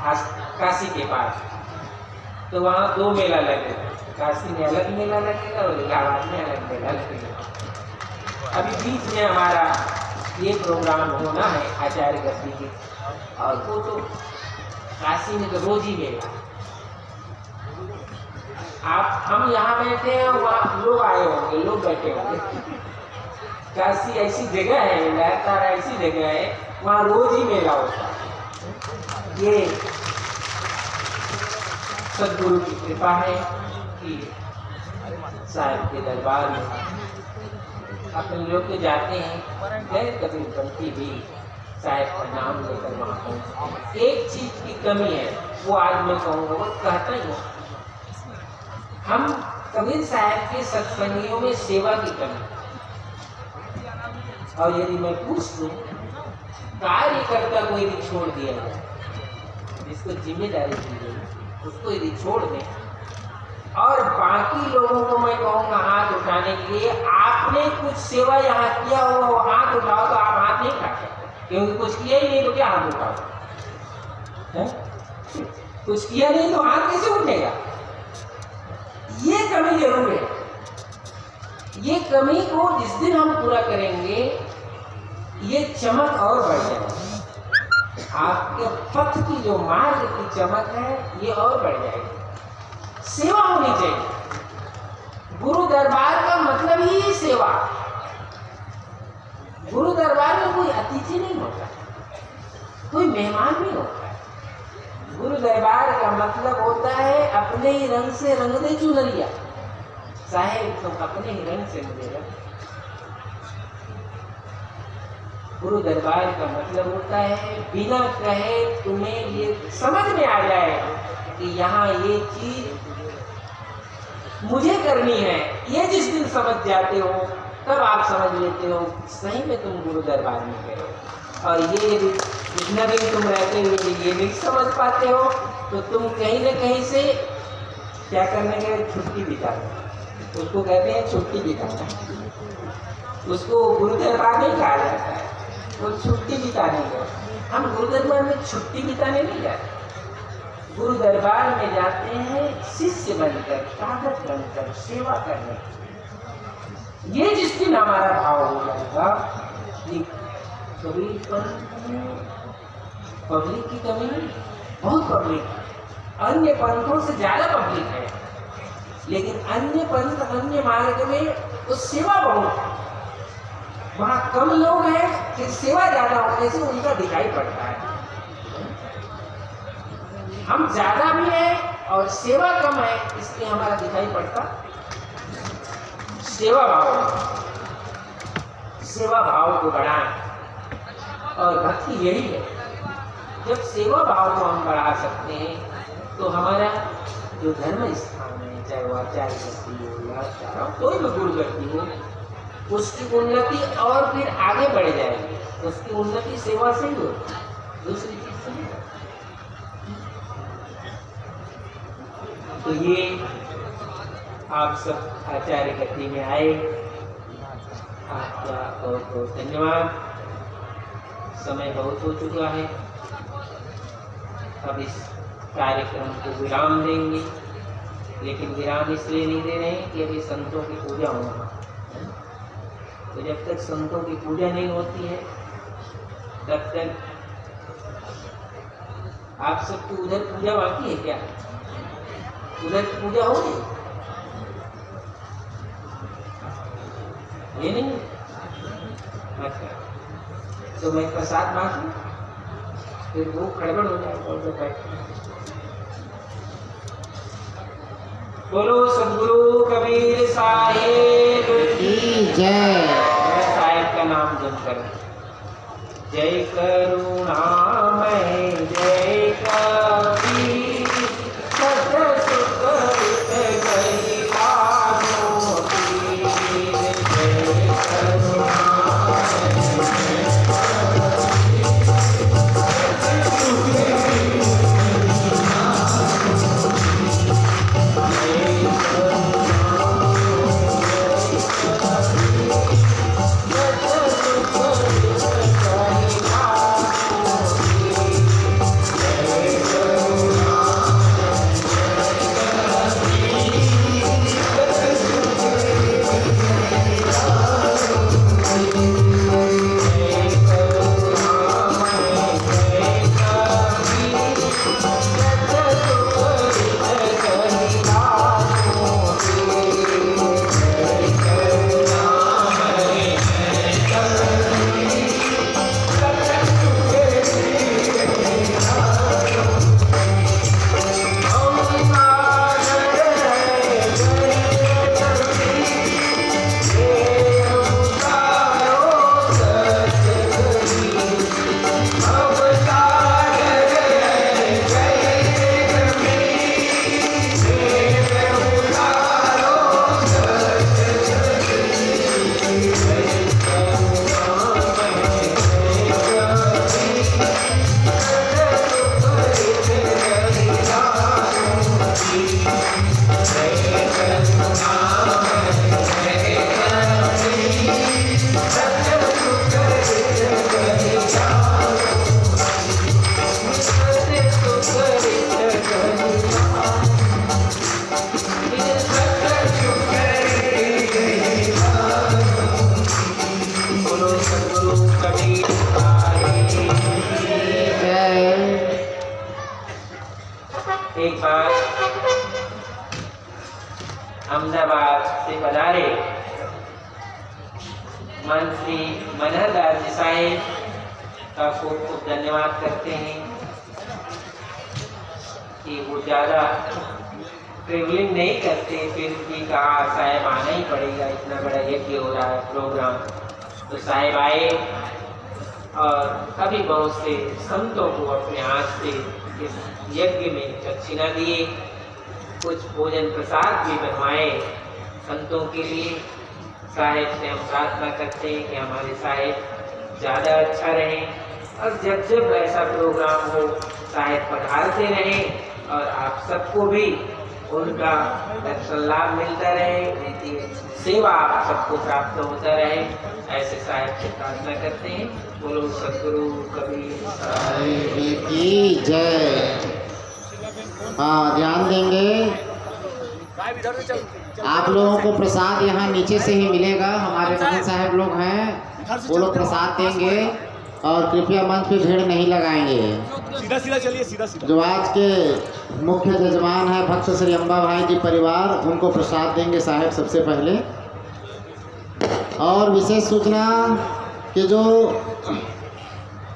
काशी के पास। तो वहाँ 2 मेला लगेगा, काशी में अलग मेला लगेगा और इलाहाबाद में अलग मेला लगेगा। अभी बीच में हमारा ये प्रोग्राम होना है आचार्य गद्दी के, और वो तो काशी में तो रोज ही मेला। आप हम यहाँ बैठे हैं, वहाँ लोग आए होंगे, लोग बैठे होंगे। काशी ऐसी जगह है, लगातार ऐसी जगह है, वहाँ रोज ही मेला होता है। ये सदगुरु की कृपा है कि साहिब के दरबार में अपने लोग तो जाते हैं, गए कभी बनती भी साहिब का नाम लेकर वहाँ पहुँचते। एक चीज की कमी है, वो आज मैं कहूँगा, वो कहता ही हूँ, हम कबीर साहब के सत्संगियों में सेवा की कमी। और यदि मैं पूछ लूं, कार्यकर्ता को यदि छोड़ दिया जाए, जिसको जिम्मेदारी दी गई उसको यदि छोड़ दें, और बाकी लोगों को मैं कहूँगा हाथ उठाने के लिए, आपने कुछ सेवा यहाँ किया हो, वो हाथ उठाओ, तो आप हाथ नहीं उठा सकते, क्योंकि कुछ किया ही नहीं तो क्या हाथ उठाओ? कुछ किया नहीं तो हाथ कैसे उठेगा? ये कमी जरूर है। ये कमी को जिस दिन हम पूरा करेंगे, ये चमक और बढ़ जाएगी। आपके पथ की जो मार्ग की चमक है, ये और बढ़ जाएगी। सेवा होनी चाहिए। गुरु दरबार का मतलब ही सेवा। गुरु दरबार में कोई अतिथि नहीं होता, कोई मेहमान नहीं होता। गुरु दरबार का मतलब होता है अपने ही रंग से रंग दे चुनरिया। साहेब तुम अपने ही रंग से मुझे रंग। गुरु दरबार का मतलब होता है बिना कहे तुम्हें ये समझ में आ जाए कि यहाँ ये चीज मुझे करनी है। ये जिस दिन समझ जाते हो, तब आप समझ लेते हो सही में तुम गुरु दरबार में गए। और ये जितना दिन तुम रहते हुए ये नहीं समझ पाते हो, तो तुम कहीं न कहीं से क्या करने गए? छुट्टी बिताना। उसको कहते हैं छुट्टी बिताना। उसको गुरु दरबार नहीं कहा जाता है, वो छुट्टी बिताने गए। हम गुरु दरबार में छुट्टी बिताने नहीं जाते। गुरु दरबार में जाते हैं शिष्य बनकर, कागज बनकर, सेवा करने। ये जिस दिन हमारा भाव हो जाएगा, कबीर पंथ में पब्लिक की कमी नहीं, बहुत पब्लिक, अन्य पंथों से ज्यादा पब्लिक है। लेकिन अन्य पंथ, अन्य मार्ग में तो सेवा बहुत है, वहाँ कम लोग हैं, फिर सेवा ज्यादा होने से उनका दिखाई पड़ता है। हम ज्यादा भी हैं और सेवा कम है, इसलिए हमारा दिखाई पड़ता सेवा भाव। सेवा भाव को बढ़ाएं, और भक्ति यही है। जब सेवा भाव को हम बढ़ा सकते हैं, तो हमारा जो धर्म स्थान है, चाहे वो आचार्य गद्दी हो या कोई भी गुरु गद्दी हो, उसकी उन्नति और फिर आगे बढ़ जाएगी। उसकी उन्नति सेवा से ही होती, दूसरी चीज से नहीं। तो ये आप सब आचार्य गद्दी में आए, आपका बहुत बहुत धन्यवाद। समय बहुत हो चुका है, अब इस कार्यक्रम को विराम देंगे। लेकिन विराम इसलिए नहीं दे रहे हैं कि अभी संतों की पूजा होना। तो जब तक संतों की पूजा नहीं होती है, तब तक आप सबकी उधर पूजा बाकी है क्या? उधर पूजा होगी? ये नहीं? अच्छा, तो मैं प्रसाद मांगू, फिर वो गड़बड़ हो जाएगा। बोलो सद्गुरु कबीर साहिब की जय। साहिब का नाम जप करो। जय करुणामय जय कबीर, एक बार अहमदाबाद से पधारे मंत्री मनहर दास जी साहेब का खूब खूब धन्यवाद करते हैं कि वो ज़्यादा ट्रेवलिंग नहीं करते, फिर भी कहा साहेब आना ही पड़ेगा, इतना बड़ा यज्ञ हो रहा है प्रोग्राम। तो साहेब आए और कभी बहुत से संतों को अपने हाथ से इस यज्ञ में दक्षिणा दिए, कुछ भोजन प्रसाद भी बनवाए संतों के लिए। साहेब से हम प्रार्थना करते हैं कि हमारे साहेब ज़्यादा अच्छा रहें और जब जब ऐसा प्रोग्राम हो साहेब पधारते रहें और आप सबको भी उनका दर्शन लाभ मिलता रहे, उनकी सेवा आप सबको प्राप्त होता रहे, ऐसे साहेब से प्रार्थना करते हैं। बोलो सद्गुरु कबीर साहिब की जय। हाँ, ध्यान देंगे। आप लोगों को प्रसाद यहाँ नीचे से ही मिलेगा। हमारे महंत साहब लोग हैं, वो लोग प्रसाद देंगे और कृपया मंच पे भीड़ नहीं लगाएंगे। सीधा सीधा चलिए, सीधा सीधा। जो आज के मुख्य जजमान है भक्त श्री अम्बा भाई जी परिवार, उनको प्रसाद देंगे साहब सबसे पहले। और विशेष सूचना कि जो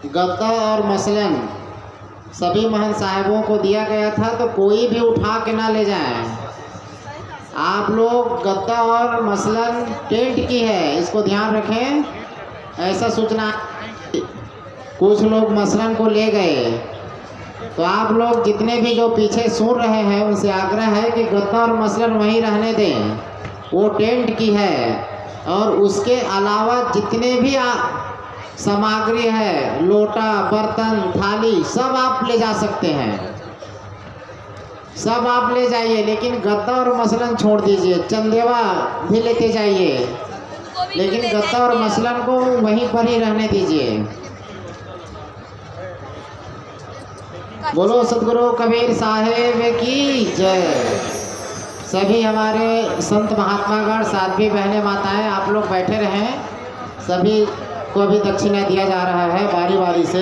गद्दा और मसलन सभी महंत साहिबों को दिया गया था, तो कोई भी उठा के ना ले जाए। आप लोग गद्दा और मसलन टेंट की है, इसको ध्यान रखें। ऐसा सूचना कुछ लोग मसलन को ले गए, तो आप लोग जितने भी जो पीछे सुन रहे हैं उनसे आग्रह है कि गद्दा और मसलन वहीं रहने दें, वो टेंट की है। और उसके अलावा जितने भी सामग्री है, लोटा, बर्तन, थाली, सब आप ले जा सकते हैं, सब आप ले जाइए, लेकिन गद्दा और मसलन छोड़ दीजिए। चंदेवा भी लेते जाइए, लेकिन गद्दा और मसलन को वहीं पर ही रहने दीजिए। बोलो सद्गुरु कबीर साहेब की जय। सभी हमारे संत महात्मागण, साध्वी बहनें, माताएं, आप लोग बैठे रहें। सभी को अभी दक्षिणा दिया जा रहा है बारी बारी से।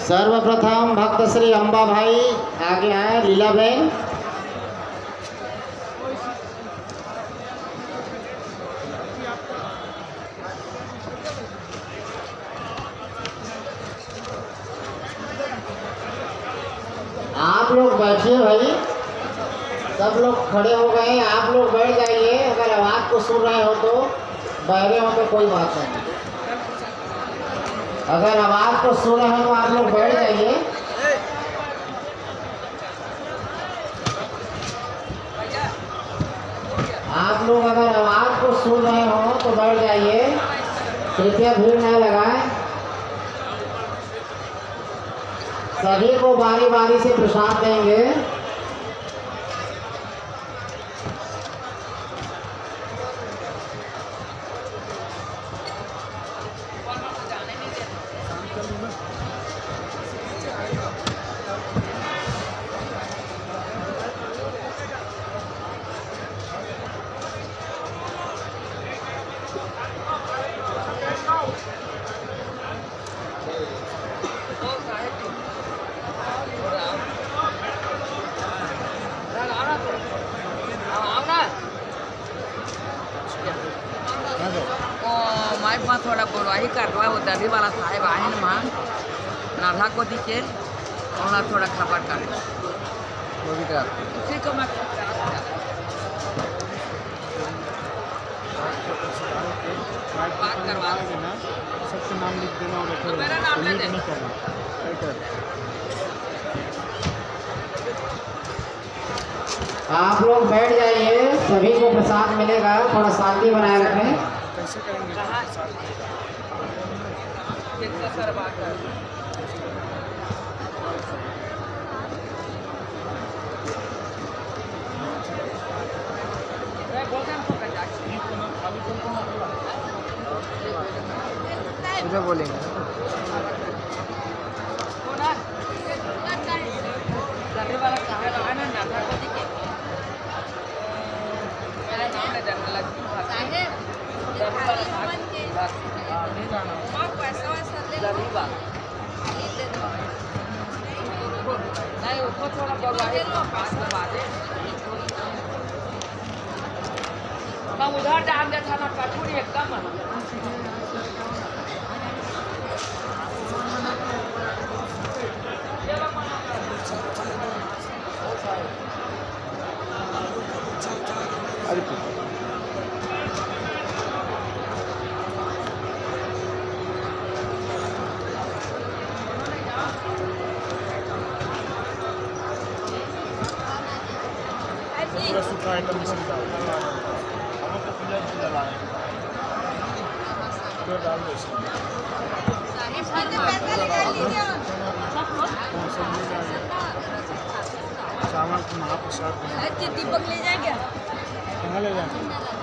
सर्वप्रथम भक्त श्री अम्बा भाई आगे आए, लीला बहन। आप लोग बैठिए भाई, सब लोग खड़े हो गए, आप लोग बैठ जाइए। अगर आवाज़ को सुन रहे हो तो बहरे हो तो कोई बात नहीं, अगर आवाज़ को सुन रहे हो तो आप लोग बैठ जाइए। आप लोग अगर आवाज़ को सुन रहे हो तो बैठ जाइए, कृपया भीड़ न लगाएं। सभी को बारी बारी से प्रसाद देंगे। माइक में थोड़ा बोलवाही कर रहा है, वो दर्दी वाला साहेब आए न वहाँ नाधा को दीजिए और थोड़ा खबर करें, वो भी कर उसी को मैं बात करवा देना, सबके नाम लिख देना और तो मेरा नाम ले देना। आप लोग बैठ जाइए, सभी को प्रसाद मिलेगा, थोड़ा शांति बनाए रखें। कैसे करेंगे? कितना सर बात है उधर बोलेंगे। दर्दी वाला साहेब आए ना नाथा को दीजिए, मेरा नाम ले देना लग साहेब दर्दी वाला साहेब जरीबा नहीं उसको थोड़ा करवाइए पास करवा दे हम उधर डाल दे था ना कठोर एकदम पूरा सूखा आइटम इसमें डाल दो हम तो पूजा डालाएंगे पूरा डाल दो इसमें चावल महाप्रसाद दीपक ले जाए क्या कहाँ ले जाएंगे